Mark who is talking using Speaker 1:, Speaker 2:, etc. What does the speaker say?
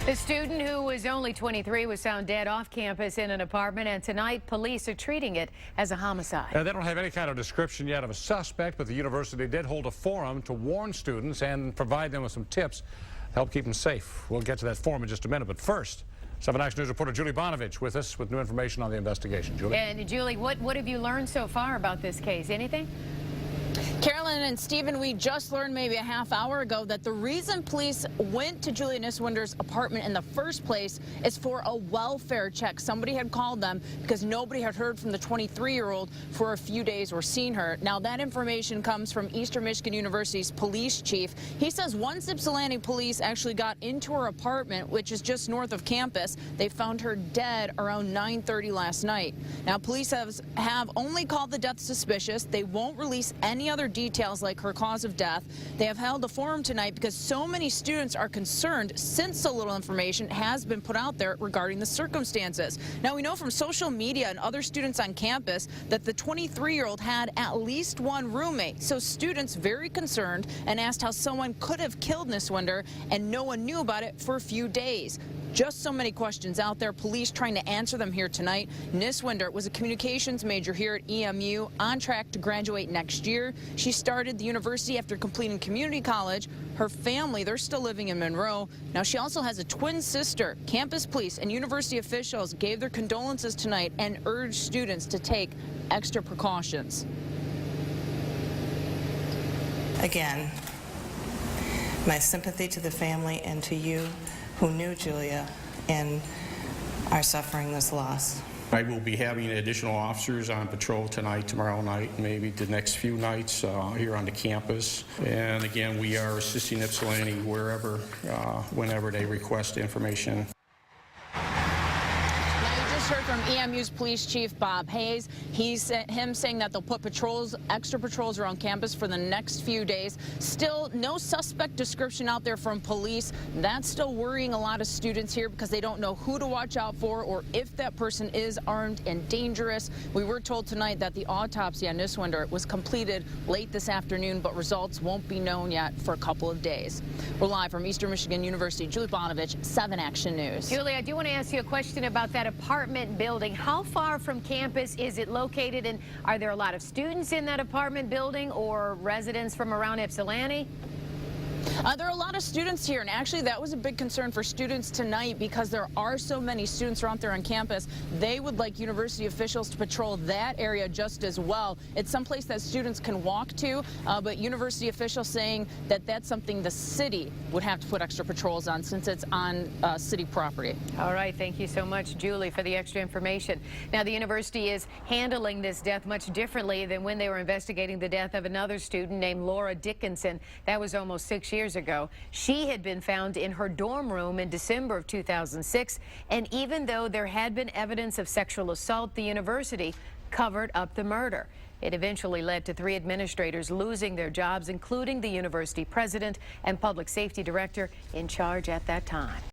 Speaker 1: The student, who was only 23, was found dead off campus in an apartment, and tonight police are treating it as a homicide.
Speaker 2: They don't have any kind of description yet of a suspect, but the university did hold a forum to warn students and provide them with some tips to help keep them safe. We'll get to that forum in just a minute, but first, 7 Action News reporter Julie Bonovich with us with new information on the investigation. Julie?
Speaker 1: And Julie, what have you learned so far about this case? Anything?
Speaker 3: Carolyn and Stephen, we just learned maybe a half hour ago that the reason police went to Julia Niswinder's apartment in the first place is for a welfare check. Somebody had called them because nobody had heard from the 23-year-old for a few days or seen her. Now, that information comes from Eastern Michigan University's police chief. He says once Ypsilanti police actually got into her apartment, which is just north of campus, they found her dead around 9:30 last night. Now, police have only called the death suspicious. They won't release any other details like her cause of death. They have held a forum tonight because so many students are concerned since so little information has been put out there regarding the circumstances. Now, we know from social media and other students on campus that the 23-year-old had at least one roommate. So students very concerned and asked how someone could have killed Niswinder and no one knew about it for a few days. Just so many questions out there, police trying to answer them here tonight. Niswinder was a communications major here at EMU, on track to graduate next year. She started the university after completing community college. Her family, they're still living in Monroe. Now, she also has a twin sister. Campus police and university officials gave their condolences tonight and urged students to take extra precautions.
Speaker 4: Again, my sympathy to the family and to you who knew Julia and are suffering this loss.
Speaker 5: I will be having additional officers on patrol tonight, tomorrow night, maybe the next few nights here on the campus. And again, we are assisting Ypsilanti wherever, whenever they request information.
Speaker 3: Heard from EMU's police chief Bob Hayes. Him saying that they'll put extra patrols around campus for the next few days. Still no suspect description out there from police. That's still worrying a lot of students here because they don't know who to watch out for or if that person is armed and dangerous. We were told tonight that the autopsy on Niswinder was completed late this afternoon, but results won't be known yet for a couple of days. We're live from Eastern Michigan University. Julie Bonovich, 7 Action News.
Speaker 1: Julie, I do want to ask you a question about that apartment building. How far from campus is it located, and are there a lot of students in that apartment building or residents from around Ypsilanti?
Speaker 3: There are a lot of students here, and actually that was a big concern for students tonight because there are so many students out there on campus. They would like university officials to patrol that area just as well. It's someplace that students can walk to, but university officials saying that that's something the city would have to put extra patrols on since it's on city property.
Speaker 1: All right, thank you so much, Julie, for the extra information. Now, the university is handling this death much differently than when they were investigating the death of another student named Laura Dickinson. That was almost 6 years ago. She had been found in her dorm room in December of 2006, and even though there had been evidence of sexual assault, the university covered up the murder. It eventually led to 3 administrators losing their jobs, including the university president and public safety director in charge at that time.